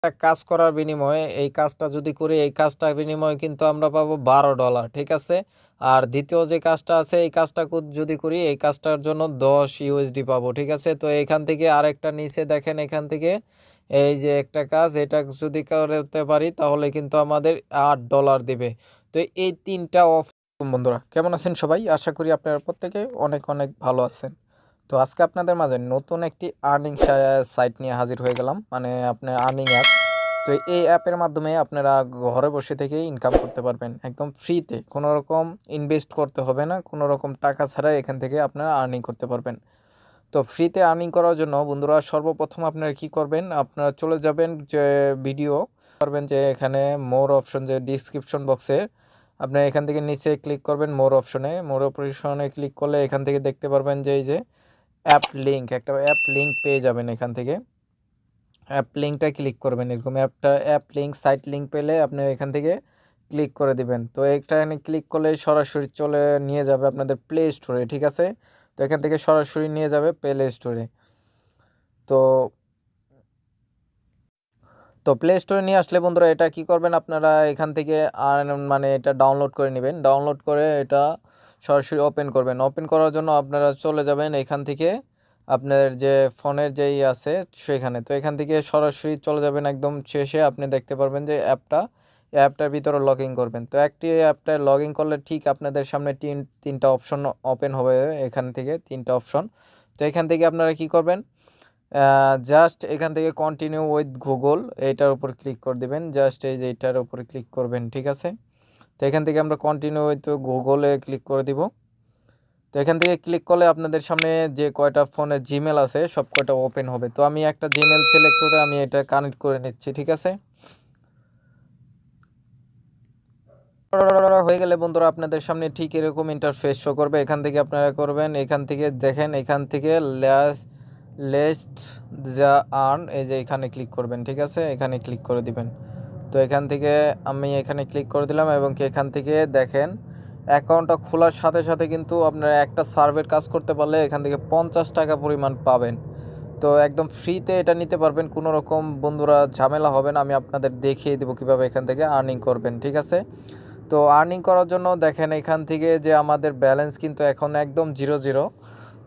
একটা কাজ করার বিনিময়ে এই কাজটা যদি করি, এই কাজটার বিনিময়ে কিন্তু আমরা পাবো $12, ঠিক আছে। আর দ্বিতীয় যে কাজটা আছে এই কাজটা যদি করি এই কাজটার জন্য 10 USD পাবো, ঠিক আছে। তো এখান থেকে আরেকটা নিচে দেখেন, এখান থেকে এই যে একটা কাজ, এটা যদি করতে পারি তাহলে কিন্তু আমাদের $8 দিবে। তো এই তিনটা বন্ধুরা কেমন আছেন সবাই, আশা করি আপনারা প্রত্যেকে অনেক অনেক ভালো আছেন। তো আজকে আপনাদের মাঝে নতুন একটি আর্নিং সাইট নিয়ে হাজির হয়ে গেলাম, মানে আপনার আর্নিং অ্যাপ। তো এই অ্যাপের মাধ্যমে আপনারা ঘরে বসে থেকেই ইনকাম করতে পারবেন একদম ফ্রিতে, কোনো রকম ইনভেস্ট করতে হবে না, কোনো রকম টাকা ছাড়া এখান থেকে আপনারা আর্নিং করতে পারবেন। তো ফ্রিতে আর্নিং করার জন্য বন্ধুরা সর্বপ্রথম আপনারা কি করবেন, আপনারা চলে যাবেন যে ভিডিও করবেন যে এখানে মোর অপশন, যে ডিসক্রিপশন বক্সে আপনারা এখান থেকে নিচে ক্লিক করবেন মোর অপশনে ক্লিক করলে এখান থেকে দেখতে পারবেন যে এই যে অ্যাপ লিঙ্ক, একটা অ্যাপ লিঙ্ক পেয়ে যাবেন। এখান থেকে অ্যাপ লিঙ্কটা ক্লিক করবেন, এরকম অ্যাপ লিঙ্ক সাইট লিঙ্ক পেলে আপনি এখান থেকে ক্লিক করে দিবেন। তো এখানে ক্লিক করলে সরাসরি চলে নিয়ে যাবে আপনাদের প্লে স্টোরে, ঠিক আছে। তো এখান থেকে সরাসরি নিয়ে যাবে প্লে স্টোরে। তো তো প্লে স্টোরে নিয়ে আসলে বন্ধুরা এটা কি করবেন, আপনারা এখান থেকে মানে এটা ডাউনলোড করে নেবেন। ডাউনলোড করে এটা সরাসরি ওপেন করবেন। ওপেন করার জন্য আপনারা চলে যাবেন এখান থেকে আপনার যে ফোনের যেই আছে সেখানে। তো এখান থেকে সরাসরি চলে যাবেন একদম শেষে, আপনি দেখতে পারবেন যে অ্যাপটার ভিতরে লগ ইন করবেন। তো একটি অ্যাপটায় লগ ইন করলে ঠিক আপনাদের সামনে তিনটা অপশন ওপেন হবে, এখান থেকে তিনটা অপশন। তো এখান থেকে আপনারা কি করবেন, জাস্ট এখান থেকে কন্টিনিউ উইথ গুগল এইটার উপর ক্লিক করে দেবেন, জাস্ট এই যে এইটার উপর ক্লিক করবেন, ঠিক আছে। তো এখান থেকে আমরা কন্টিনিউ উইথ গুগলে ক্লিক করে দিব। তো এখান থেকে ক্লিক করলে আপনাদের সামনে যে কয়টা ফোনে জিমেল আছে সব কয়টা ওপেন হবে। তো আমি একটা জিমেল সিলেক্ট করে আমি এটা কানেক্ট করে নিচ্ছি, ঠিক আছে। হয়ে গেলে বন্ধুরা আপনাদের সামনে ঠিক এরকম ইন্টারফেস শো করবে। এখান থেকে আপনারা করবেন, এখান থেকে দেখেন, এখান থেকে লেস্ট যা আর্ন, এই যে এখানে ক্লিক করবেন, ঠিক আছে। এখানে ক্লিক করে দিবেন। তো এখান থেকে আমি এখানে ক্লিক করে দিলাম এবং কি এখান থেকে দেখেন অ্যাকাউন্টটা খোলার সাথে সাথে কিন্তু আপনারা একটা সার্ভের কাজ করতে পারলে এখান থেকে 50 টাকা পরিমাণ পাবেন। তো একদম ফ্রিতে এটা নিতে পারবেন, কোনো রকম বন্ধুরা ঝামেলা হবে না। আমি আপনাদের দেখিয়ে দেবো কীভাবে এখান থেকে আর্নিং করবেন, ঠিক আছে। তো আর্নিং করার জন্য দেখেন এখান থেকে যে আমাদের ব্যালেন্স কিন্তু এখন একদম 0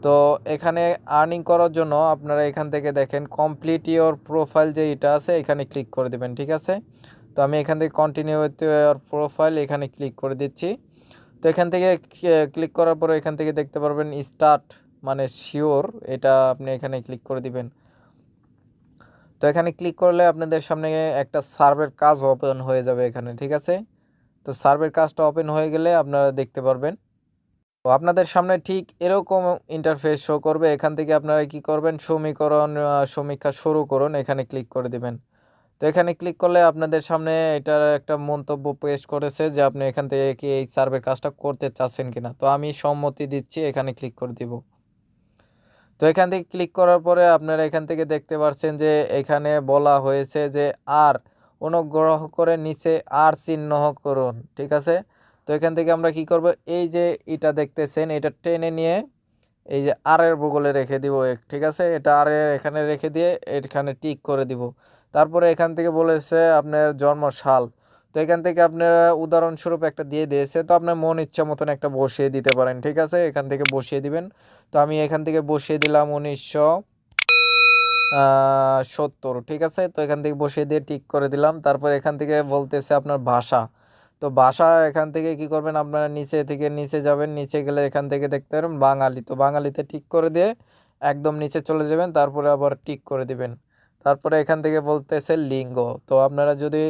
তো এখানে আর্নিং করার জন্য আপনারা এখান থেকে দেখেন কমপ্লিট ইওর প্রোফাইল যে এটা আছে এখানে ক্লিক করে দেবেন, ঠিক আছে। তো আমি এখান থেকে কন্টিনিউ উইথ ইওর প্রোফাইল এখানে ক্লিক করে দিচ্ছি। তো এখান থেকে ক্লিক করার পরে এখান থেকে দেখতে পারবেন স্টার্ট মানে শিওর, এটা আপনি এখানে ক্লিক করে দিবেন। তো এখানে ক্লিক করলে আপনাদের সামনে একটা সার্ভের কাজ ওপেন হয়ে যাবে এখানে, ঠিক আছে। তো সার্ভের কাজটা ওপেন হয়ে গেলে আপনারা দেখতে পারবেন, তো আপনাদের সামনে ঠিক এরকম ইন্টারফেস শো করবে। এখান থেকে আপনারা কি করবেন, সমীক্ষা শুরু করুন, এখানে ক্লিক করে দিবেন। তো এখানে ক্লিক করলে আপনাদের সামনে এটার একটা মন্তব্য পেশ করেছে যে আপনি এখান থেকে কি এই সার্ভের কাজটা করতে চাচ্ছেন কিনা। তো আমি সম্মতি দিচ্ছি, এখানে ক্লিক করে দিব। তো এখান থেকে ক্লিক করার পরে আপনারা এখান থেকে দেখতে পাচ্ছেন যে এখানে বলা হয়েছে যে আর অনুগ্রহ করে নিচে আর চিহ্ন করুন, ঠিক আছে। তো এখান থেকে আমরা কি করব, এই যে এটা দেখতেছেন এটা টেনে নিয়ে এই যে আর এর বগলে রেখে দিব, ঠিক আছে। এটা আর এখানে রেখে দিয়ে এখানে টিক করে দিব। তারপরে এখান থেকে বলেছে আপনার জন্মসাল। তো এখান থেকে আপনারা উদাহরণস্বরূপ একটা দিয়ে দিয়েছে, তো আপনার মন ইচ্ছা মতন একটা বসিয়ে দিতে পারেন, ঠিক আছে। এখান থেকে বসিয়ে দিবেন। তো আমি এখান থেকে বসিয়ে দিলাম 1970, ঠিক আছে। তো এখান থেকে বসিয়ে দিয়ে টিক করে দিলাম। তারপর এখান থেকে বলতেছে আপনার ভাষা। তো ভাষা এখান থেকে কি করবেন, আপনারা নিচে থেকে নিচে যাবেন, নিচে গেলে এখান থেকে দেখতে পারেন বাঙালি। তো বাঙালিতে টিক করে দিয়ে একদম নিচে চলে যাবেন, তারপরে আবার টিক করে দিবেন। তারপরে এখান থেকে বলতেছে লিঙ্গ। তো আপনারা যদি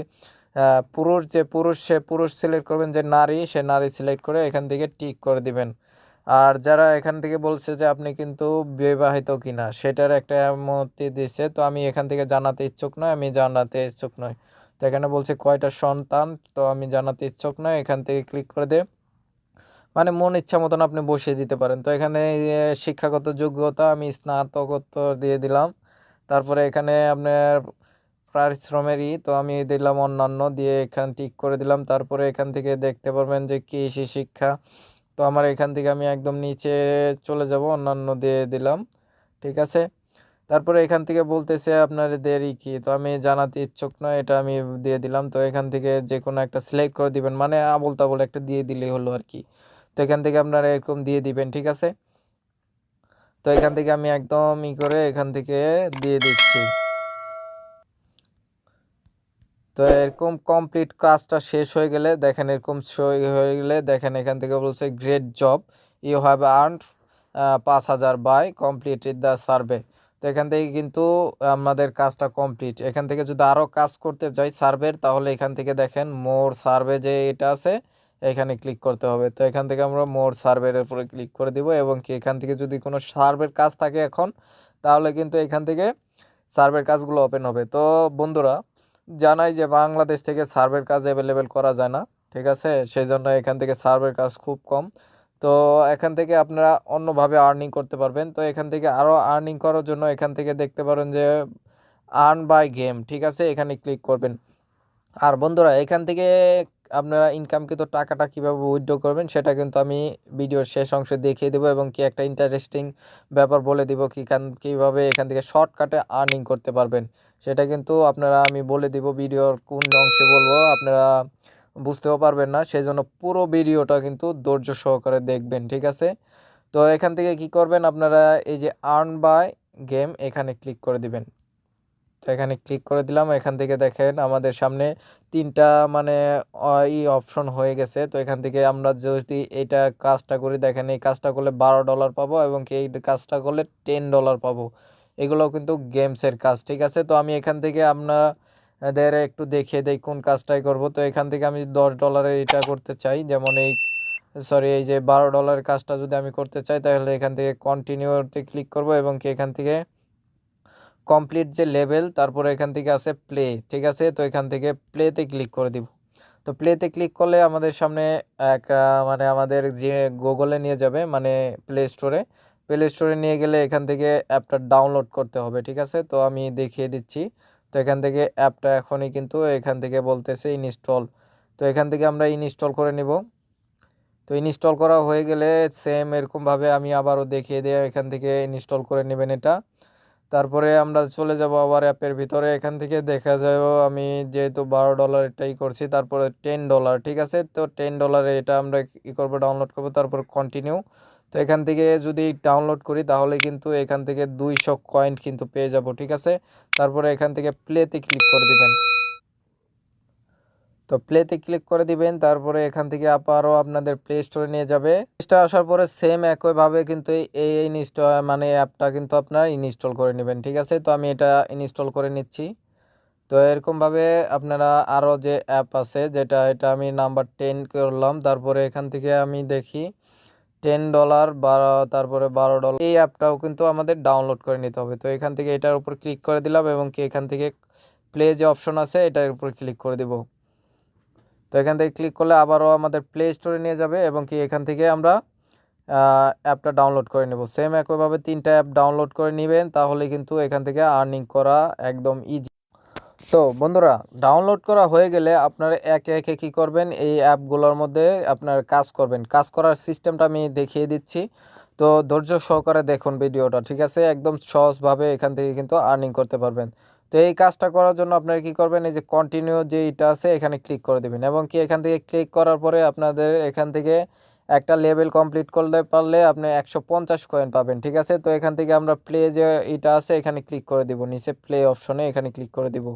পুরুষ, যে পুরুষ সে পুরুষ সিলেক্ট করবেন, যে নারী সে নারী সিলেক্ট করে এখান থেকে টিক করে দিবেন। আর যারা এখান থেকে বলছে যে আপনি কিন্তু বিবাহিত কিনা সেটার একটা মতি দিচ্ছে, তো আমি এখান থেকে জানাতে ইচ্ছুক নয়, আমি জানাতে ইচ্ছুক নয়। তো এখানে বলছে কয়টা সন্তান, তো আমি জানাতে ইচ্ছুক নয়, এখান থেকে ক্লিক করে দে, মানে মন ইচ্ছা মতন আপনি বসিয়ে দিতে পারেন। তো এখানে শিক্ষাগত যোগ্যতা আমি স্নাতকোত্তর দিয়ে দিলাম। তারপরে এখানে আপনার পারিশ্রমেরই, তো আমি দিলাম অন্যান্য দিয়ে এখান টিক করে দিলাম। তারপরে এখান থেকে দেখতে পারবেন যে কৃষি শিক্ষা। তো আমার এখান থেকে আমি একদম নিচে চলে যাব, অন্যান্য দিয়ে দিলাম, ঠিক আছে। তারপরে এখান থেকে বলতেছে আপনার দেরি কি, তো আমি জানাতে ইচ্ছুক নয়, এটা আমি দিয়ে দিলাম। তো এখান থেকে যে কোনো একটা সিলেক্ট করে দিবেন, মানে আবোল তাবোল একটা দিয়ে দিলেই হলো আর কি। তো এখান থেকে আপনারা এরকম দিয়ে দিবেন, ঠিক আছে। তো এখান থেকে আমি একদম করে এখান থেকে দিয়ে দিচ্ছি। তো এরকম কমপ্লিট কাজটা শেষ হয়ে গেলে দেখেন, এরকম হয়ে গেলে দেখেন এখান থেকে বলছে great job, you have earned 5,000 by completed the survey. তো এখান থেকে কিন্তু আমাদের কাজটা কমপ্লিট। এখান থেকে যদি আরও কাজ করতে চাই সার্ভের, তাহলে এখান থেকে দেখেন মোর সার্ভে যে এটা আছে এখানে ক্লিক করতে হবে। তো এখান থেকে আমরা মোর সার্ভের উপরে ক্লিক করে দিব, এবং কি এখান থেকে যদি কোনো সার্ভের কাজ থাকে এখন, তাহলে কিন্তু এখান থেকে সার্ভের কাজগুলো ওপেন হবে। তো বন্ধুরা, জানাই যে বাংলাদেশ থেকে সার্ভের কাজ অ্যাভেলেবেল করা যায় না, ঠিক আছে, সেই জন্য এখান থেকে সার্ভের কাজ খুব কম। তো এখান থেকে আপনারা অন্যভাবে আর্নিং করতে পারবেন। তো এখান থেকে আরও আর্নিং করার জন্য এখান থেকে দেখতে পারেন যে আর্ন বাই গেম, ঠিক আছে, এখানে ক্লিক করবেন। আর বন্ধুরা, এখান থেকে আপনারা ইনকামকৃত টাকাটা কীভাবে উইথড্র করবেন সেটা কিন্তু আমি ভিডিওর শেষ অংশে দেখিয়ে দেবো, এবং কি একটা ইন্টারেস্টিং ব্যাপার বলে দিব কীভাবে এখান থেকে শর্টকাটে আর্নিং করতে পারবেন, সেটা কিন্তু আপনারা আমি বলে দিব। ভিডিওর কোন অংশে বলবো আপনারা বুঝতেও পারবেন না, সেই জন্য পুরো ভিডিওটা কিন্তু ধৈর্য সহকারে দেখবেন, ঠিক আছে। তো এখান থেকে কি করবেন আপনারা, এই যে আর্ন বাই গেম এখানে ক্লিক করে দিবেন। তো এখানে ক্লিক করে দিলাম। এখান থেকে দেখেন আমাদের সামনে 3টা মানে অপশন হয়ে গেছে। তো এখান থেকে আমরা যদি এইটা কাজটা করি, দেখেন এই কাজটা করলে $12 পাবো, এবং এই কাজটা করলে $10 পাবো। এগুলো কিন্তু গেমসের কাজ, ঠিক আছে। তো আমি এখান থেকে আপনাদের একটু দেখিয়ে দেই কোন কাজটাই করব। তো এখান থেকে আমি $10 এটা করতে চাই, যেমন এই যে $12 কাজটা যদি আমি করতে চাই, তাহলে এখান থেকে কন্টিনিউতে ক্লিক করব, এবং কি এখান থেকে কমপ্লিট যে লেভেল, তারপরে এখান থেকে আছে প্লে, ঠিক আছে। তো এখান থেকে প্লেতে ক্লিক করে দিব। তো প্লেতে ক্লিক করলে আমাদের সামনে এক মানে আমাদের যে গুগলে নিয়ে যাবে, মানে প্লে স্টোরে নিয়ে গেলে এখান থেকে অ্যাপটা ডাউনলোড করতে হবে, ঠিক আছে। তো আমি দেখিয়ে দিচ্ছি। তো এখান থেকে অ্যাপটা এখনই কিন্তু এখান থেকে বলতেছে ইনস্টল। তো এখান থেকে আমরা ইনস্টল করে নিব। তো ইনস্টল করা হয়ে গেলে সেম এরকমভাবে আমি আবারও দেখিয়ে দেওয়া, এখান থেকে ইনস্টল করে নেবেন এটা। তারপরে আমরা চলে যাব আবার অ্যাপের ভিতরে। এখান থেকে দেখা যায় আমি যেহেতু $12 এটাই করছি, তারপরে $10, ঠিক আছে। তো $10 এটা আমরা কী করবো, ডাউনলোড করব, তারপর কন্টিনিউ। তো এখান থেকে যদি ডাউনলোড করি, তাহলে কিন্তু এখান থেকে 200 কয়েন কিন্তু পেয়ে যাব, ঠিক আছে। তারপরে এখান থেকে প্লেতে ক্লিক করে দিবেন। তো প্লেতে ক্লিক করে দিবেন। তারপরে এখান থেকে আবারও আপনাদের প্লে স্টোরে নিয়ে যাবে। এটা আসার পরে সেম একইভাবে কিন্তু এই মানে অ্যাপটা কিন্তু আপনারা ইনস্টল করে নেবেন, ঠিক আছে। তো আমি এটা ইনস্টল করে নিচ্ছি। তো এরকমভাবে আপনারা আরও যে অ্যাপ আছে, এটা আমি নাম্বার 10 করলাম। তারপরে এখান থেকে আমি দেখি $10 তারপরে $12, এই অ্যাপটাও কিন্তু আমাদের ডাউনলোড করে নিতে হবে। তো এখান থেকে এটার উপর ক্লিক করে দিলাম, এবং কি এখান থেকে প্লে যে অপশন আছে এটার উপর ক্লিক করে দিব। তো এখান থেকে ক্লিক করলে আবারও আমাদের প্লে স্টোরে নিয়ে যাবে, এবং কি এখান থেকে আমরা অ্যাপটা ডাউনলোড করে নেব। সেম একইভাবে 3টা অ্যাপ ডাউনলোড করে নেবেন, তাহলে কিন্তু এখান থেকে আর্নিং করা একদম ইজি। তো বন্ধুরা, ডাউনলোড করা হয়ে গেলে আপনারা একে একে কী করবেন, এই অ্যাপগুলোর মধ্যে আপনার কাজ করবেন। কাজ করার সিস্টেমটা আমি দেখিয়ে দিচ্ছি। তো ধৈর্য সহকারে দেখুন ভিডিওটা, ঠিক আছে। একদম সহজভাবে এখান থেকে কিন্তু আর্নিং করতে পারবেন। তো এই কাজটা করার জন্য আপনারা কী করবেন, এই যে কন্টিনিউ যে এটা আছে এখানে ক্লিক করে দেবেন, এবং কি এখান থেকে ক্লিক করার পরে আপনাদের এখান থেকে একটা লেভেল কমপ্লিট করলে পারলে আপনি 150 কয়েন পাবেন, ঠিক আছে। তো এখান থেকে আমরা প্লে যে এটা আছে এখানে ক্লিক করে দিব, নিচে প্লে অপশনে এখানে ক্লিক করে দিব।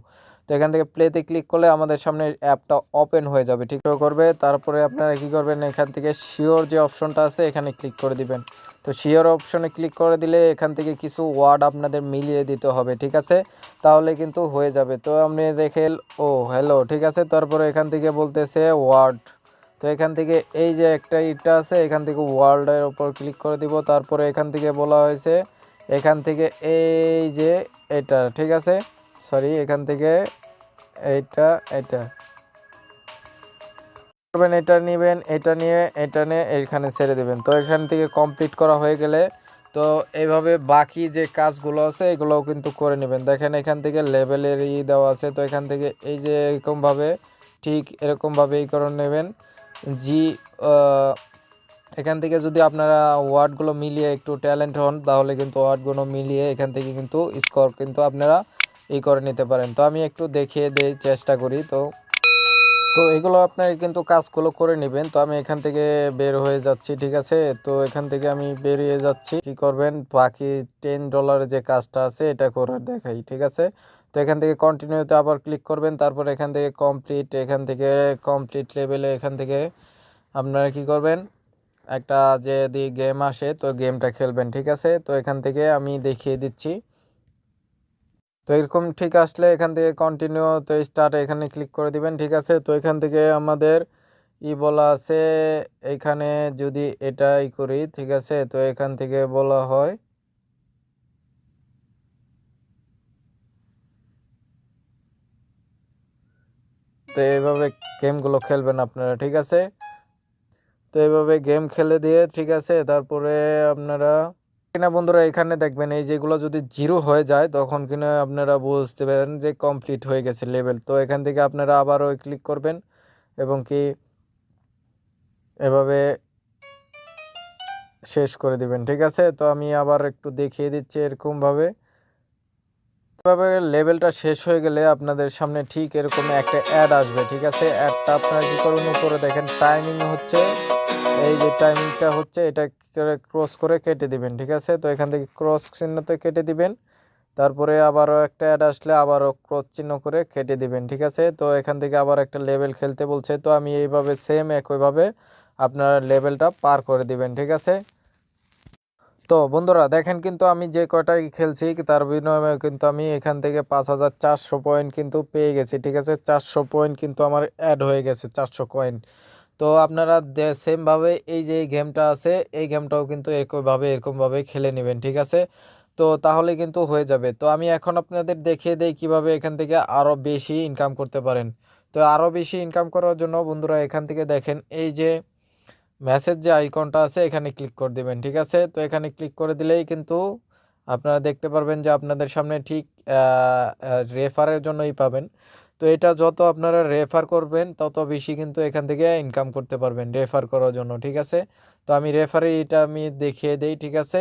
তো এখান থেকে প্লেতে ক্লিক করলে আমাদের সামনে অ্যাপটা ওপেন হয়ে যাবে, ঠিক করবে। তারপরে আপনারা কী করবেন, এখান থেকে শিওর যে অপশনটা আছে এখানে ক্লিক করে দিবেন। তো শিওর অপশনে ক্লিক করে দিলে এখান থেকে কিছু ওয়ার্ড আপনাদের মিলিয়ে দিতে হবে, ঠিক আছে, তাহলে কিন্তু হয়ে যাবে। তো আপনি দেখেন হ্যালো, ঠিক আছে। তারপরে এখান থেকে বলতেছে ওয়ার্ড। তো এখান থেকে এই যে একটা ইটা আছে, এখান থেকে ওয়ার্ল্ডের উপর ক্লিক করে দিব। তারপরে এখান থেকে বলা হয়েছে এখান থেকে এই যে এটা, ঠিক আছে, সরি, এখান থেকে এটা করবেন, এটা নেবেন, এটা নিয়ে এখানে ছেড়ে দেবেন। তো এখান থেকে কমপ্লিট করা হয়ে গেলে তো এইভাবে বাকি যে কাজগুলো আছে এগুলোও কিন্তু করে নেবেন। দেখেন এখান থেকে লেভেলের দেওয়া আছে। তো এখান থেকে এই যে এরকমভাবে ঠিক এরকমভাবে করে নেবেন। জি এখান থেকে যদি আপনারা ওয়ার্ডগুলো মিলিয়ে একটু ট্যালেন্ট হন তাহলে কিন্তু ওয়ার্ডগুলো মিলিয়ে এখান থেকে কিন্তু স্কোর কিন্তু আপনারা করে নিতে পারেন। তো আমি একটু দেখিয়ে দিই চেষ্টা করি। তো এগুলো আপনারা কিন্তু কাজগুলো করে নেবেন। তো আমি এখান থেকে বের হয়ে যাচ্ছি, ঠিক আছে। তো এখান থেকে আমি বেরিয়ে যাচ্ছি। কি করবেন, বাকি $10 যে কাজটা আছে এটা করে দেখাই, ঠিক আছে। তো এখান থেকে কন্টিনিউতে আবার ক্লিক করবেন, তারপর এখান থেকে কমপ্লিট, এখান থেকে কমপ্লিট লেভেলে এখান থেকে আপনারা কি করবেন, একটা যদি গেম আসে তো গেমটা খেলবেন, ঠিক আছে। তো এখান থেকে আমি দেখিয়ে দিচ্ছি। তো এরকম ঠিক আসলে এখান থেকে কন্টিনিউ, তো স্টার্ট এখানে ক্লিক করে দিবেন, ঠিক আছে। তো এখান থেকে আমাদের বলা আছে এখানে যদি এটাই করি, ঠিক আছে। তো এখান থেকে বলা হয় তো এইভাবে গেমগুলো খেলবেন আপনারা, ঠিক আছে। তো এইভাবে গেম খেলে দিয়ে, ঠিক আছে, তারপরে আপনারা কিনা বন্ধুরা এখানে দেখবেন এই যেগুলো যদি 0 হয়ে যায় তখন কিনা আপনারা বুঝতে পারেন যে কমপ্লিট হয়ে গেছে লেভেল। তো এখান থেকে আপনারা আবারও ক্লিক করবেন এবং কি এভাবে শেষ করে দিবেন, ঠিক আছে। তো আমি আবার একটু দেখিয়ে দিচ্ছি এরকমভাবে। এভাবে লেভেলটা শেষ হয়ে গেলে আপনাদের সামনে ঠিক এরকম একটা অ্যাড আসবে, ঠিক আছে। অ্যাডটা আপনারা কি করবেন, উপরে দেখেন টাইমিং হচ্ছে, এই যে টাইমিংটা হচ্ছে এটা ক্রস করে কেটে দিবেন, ঠিক আছে। তো এখান থেকে ক্রস চিহ্নতে কেটে দিবেন, তারপরে আবারও একটা অ্যাড আসলে আবারও ক্রস চিহ্ন করে কেটে দিবেন, ঠিক আছে। তো এখান থেকে আবার একটা লেভেল খেলতে বলছে, তো আমি এইভাবে সেম একইভাবে আপনার লেভেলটা পার করে দিবেন, ঠিক আছে। তো বন্ধুরা দেখেন কিন্তু আমি যে কয়টাই খেলছি তার বিনিময়ে কিন্তু আমি এখান থেকে 5400 পয়েন্ট কিন্তু পেয়ে গেছি, ঠিক আছে। 400 পয়েন্ট কিন্তু আমার অ্যাড হয়ে গেছে, 400 কয়েন। তো আপনারা সেমভাবে এই যে গেমটা আছে এই গেমটাও কিন্তু এরকমভাবে খেলে নেবেন, ঠিক আছে। তো তাহলে কিন্তু হয়ে যাবে। তো আমি এখন আপনাদের দেখিয়ে দেই কিভাবে এখান থেকে আরও বেশি ইনকাম করতে পারেন। তো আরও বেশি ইনকাম করার জন্য বন্ধুরা এখান থেকে দেখেন এই যে মেসেজ যে আইকনটা আছে এখানে ক্লিক করে দিবেন, ঠিক আছে। তো এখানে ক্লিক করে দিলেই কিন্তু আপনারা দেখতে পারবেন যে আপনাদের সামনে ঠিক রেফারের জন্যই পাবেন। তো এটা যত আপনারা রেফার করবেন তত বেশি কিন্তু এখান থেকে ইনকাম করতে পারবেন রেফার করার জন্য, ঠিক আছে। তো আমি রেফারে এটা আমি দেখিয়ে দেই, ঠিক আছে।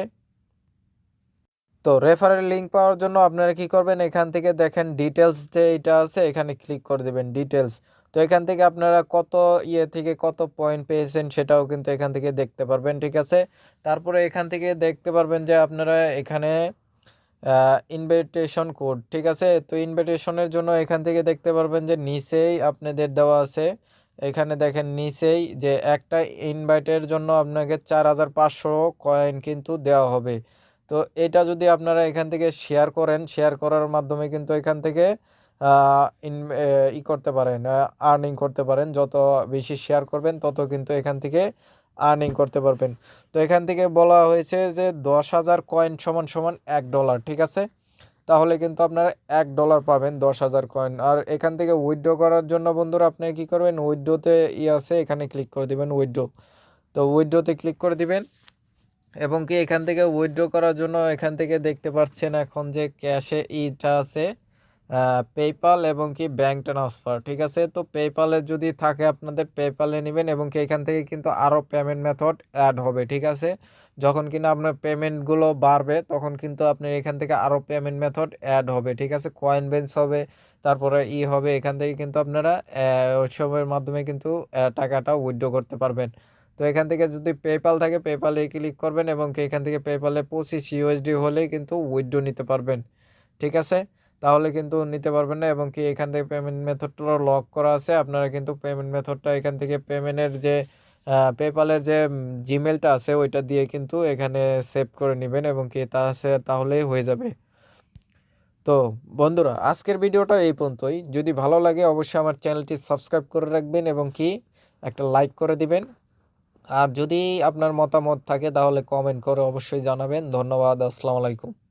তো রেফারেল লিঙ্ক পাওয়ার জন্য আপনারা কি করবেন, এখান থেকে দেখেন ডিটেলস যে এটা আছে এখানে ক্লিক করে দেবেন, ডিটেলস। তো এখান থেকে আপনারা কত থেকে কত পয়েন্ট পেয়েছেন সেটাও কিন্তু এখান থেকে দেখতে পারবেন, ঠিক আছে। তারপরে এখান থেকে দেখতে পারবেন যে আপনারা এখানে ইনভিটেশন কোড, ঠিক আছে। তো ইনভিটেশনের জন্য এখান থেকে দেখতে পারবেন যে নিচেই আপনাদের দেওয়া আছে, এখানে দেখেন নিচেই যে একটা ইনভাইটের জন্য আপনাকে 4500 কয়েন কিন্তু দেওয়া হবে। তো এটা যদি আপনারা এখান থেকে শেয়ার করেন, শেয়ার করার মাধ্যমে কিন্তু এখান থেকে করতে পারেন, আর্নিং করতে পারেন। যত বেশি শেয়ার করবেন তত কিন্তু এখান থেকে আর্নিং করতে পারবেন। তো এখান থেকে বলা হয়েছে যে 10,000 কয়েন সমান সমান $1, ঠিক আছে। তাহলে কিন্তু আপনারা $1 পাবেন 10,000 কয়েন। আর এখান থেকে উইথড্র করার জন্য বন্ধুরা আপনি কি করবেন, উইথড্রোতে আছে এখানে ক্লিক করে দিবেন, উইথড্রো। তো উইথড্রোতে ক্লিক করে দিবেন এবং কি এখান থেকে উইথড্র করার জন্য এখান থেকে দেখতে পাচ্ছেন এখন যে ক্যাশে ইটা আছে পেপ্যাল এবং কি ব্যাঙ্ক ট্রান্সফার, ঠিক আছে। তো পেপ্যালে যদি থাকে আপনাদের পেপ্যালে নেবেন এবং কি এখান থেকে কিন্তু আরও পেমেন্ট মেথড অ্যাড হবে, ঠিক আছে। যখন কিনা আপনার পেমেন্টগুলো বাড়বে তখন কিন্তু আপনার এখান থেকে আরও পেমেন্ট মেথড অ্যাড হবে, ঠিক আছে। কয়েন বেঞ্চ হবে, তারপরে হবে, এখান থেকে কিন্তু আপনারা ওইসবের মাধ্যমে কিন্তু টাকাটা উইথড্র করতে পারবেন। তো এখান থেকে যদি পেপ্যাল থাকে পেপ্যালে ক্লিক করবেন এবং কি এখান থেকে পেপ্যালে 25 USD হলেই কিন্তু উইথড্র নিতে পারবেন, ঠিক আছে। তাহলে কিন্তু নিতে পারবেন না এবং কি এখান থেকে পেমেন্ট মেথডটা লক করা আছে, আপনারা কিন্তু পেমেন্ট মেথডটা এখান থেকে পেমেন্টের যে পেপ্যালের যে জিমেলটা আছে ওইটা দিয়ে কিন্তু এখানে সেভ করে নেবেন এবং কি তাহলেই হয়ে যাবে। তো বন্ধুরা আজকের ভিডিওটা এই পর্যন্তই। যদি ভালো লাগে অবশ্যই আমার চ্যানেলটি সাবস্ক্রাইব করে রাখবেন এবং কি একটা লাইক করে দিবেন। আর যদি আপনার মতামত থাকে তাহলে কমেন্ট করে অবশ্যই জানাবেন। ধন্যবাদ। আসসালামু আলাইকুম।